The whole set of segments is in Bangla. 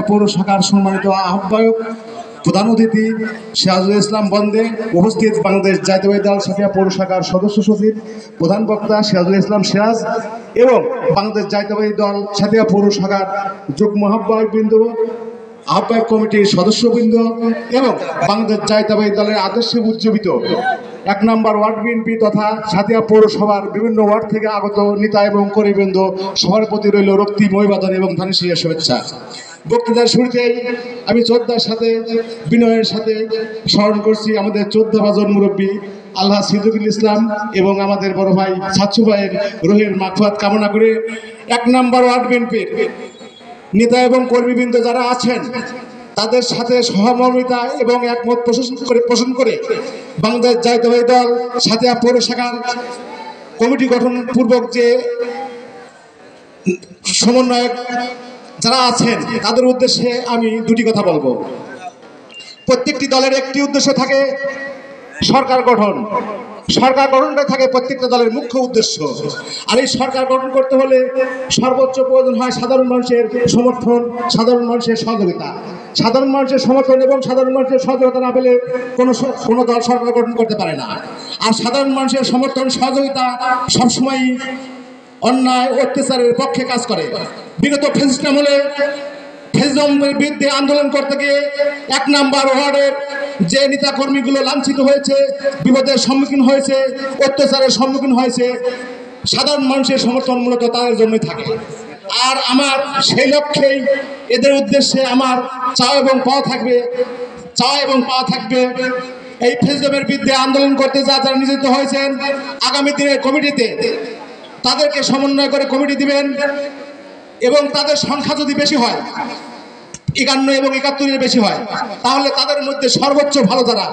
পৌর শাখার সম্মানিত আহ্বায়ক প্রধান অতিথি সিরাজুল ইসলাম বন্দে, উপস্থিত বাংলাদেশ জাতীয়তাবাদী দল সাতিয়া পৌর শাখার সদস্য সচিব, প্রধান বক্তা সিরাজুল ইসলাম সিরাজ এবং বাংলাদেশ জাতীয়তাবাদী দল সাতিয়া পৌর শাখার যুগ্ম আহ্বায়কবৃন্দ, আহ্বায়ক কমিটির সদস্যবৃন্দ এবং বাংলাদেশ জাতীয়তাবাদী দলের আদর্শে উজ্জীবিত ১ নম্বর ওয়ার্ড বিএনপি তথা সাতিয়া পৌরসভার বিভিন্ন ওয়ার্ড থেকে আগত নেতা এবং কর্মীবৃন্দ, সবার প্রতি রইল রক্তিম অভিবাদন এবং ধানের শুভেচ্ছা। বক্তৃতার শুরুতেই আমি শ্রদ্ধার সাথে বিনয়ের সাথে স্মরণ করছি আমাদের 14 বাজন মুরব্বী আল্লাহ সিদ্দিকুল ইসলাম এবং আমাদের বড় ভাই ছাচ্ছু ভাইয়ের রুহের মাগফিরাত কামনা করে ১ নম্বর ওয়ার্ড বিএনপির নেতা এবং কর্মীবৃন্দ যারা আছেন তাদের সাথে সহমর্মিতা এবং একমত পোষণ করে বাংলাদেশ জাতীয়তাবাদী দল সাতিয়া পৌর শাখার কমিটি গঠন পূর্বক যে সমন্বয়ক যারা আছেন তাদের উদ্দেশ্যে আমি দুটি কথা বলবো। প্রত্যেকটি দলের একটি উদ্দেশ্য থাকে সরকার গঠন। সরকার গঠনটাই থাকে প্রত্যেকটা দলের মুখ্য উদ্দেশ্য। আর এই সরকার গঠন করতে হলে সর্বোচ্চ প্রয়োজন হয় সাধারণ মানুষের সমর্থন, সাধারণ মানুষের সহযোগিতা। সাধারণ মানুষের সমর্থন এবং সাধারণ মানুষের সহযোগিতা না পেলে কোনো দল সরকার গঠন করতে পারে না। আর সাধারণ মানুষের সমর্থন সহযোগিতা সবসময়ই অন্যায় অত্যাচারের পক্ষে কাজ করে। বিগত ফ্যাসিস্ট আমলে ফ্যাসিজমের বিরুদ্ধে আন্দোলন করতে গিয়ে ১ নম্বর ওয়ার্ডের যে নেতাকর্মীগুলো লাঞ্ছিত হয়েছে, বিপদের সম্মুখীন হয়েছে, অত্যাচারের সম্মুখীন হয়েছে, সাধারণ মানুষের সমর্থন মূলত তাদের জন্যই থাকে। আর আমার সেই লক্ষ্যেই এদের উদ্দেশ্যে আমার চাওয়া এবং পাওয়া থাকবে এই ফ্যাসিজমের বিরুদ্ধে আন্দোলন করতে যারা নিয়োজিত হয়েছেন আগামী দিনের কমিটিতে তাদেরকে সমন্বয় করে কমিটি দিবেন এবং তাদের সংখ্যা যদি বেশি হয় ৫১ এবং ৭১-এর বেশি হয় তাহলে তাদের মধ্যে সর্বোচ্চ ভালো যারা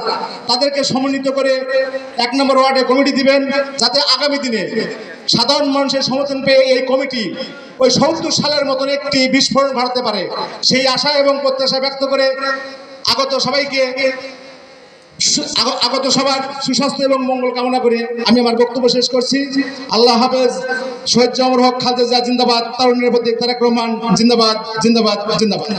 তাদেরকে সমন্বিত করে ১ নম্বর ওয়ার্ডে কমিটি দিবেন, যাতে আগামী দিনে সাধারণ মানুষের সমর্থন পেয়ে এই কমিটি ওই ৭০ সালের মতন একটি বিস্ফোরণ ঘটাতে পারে সেই আশা এবং প্রত্যাশা ব্যক্ত করে আগত সবার সুস্বাস্থ্য এবং মঙ্গল কামনা করে আমি আমার বক্তব্য শেষ করছি। আল্লাহ হাফেজ। শহীদ জিয়া ওমর হক খালেদা জিয়া জিন্দাবাদ। তারুণ্যের প্রতীক তারেক রহমান জিন্দাবাদ, জিন্দাবাদ, জিন্দাবাদ।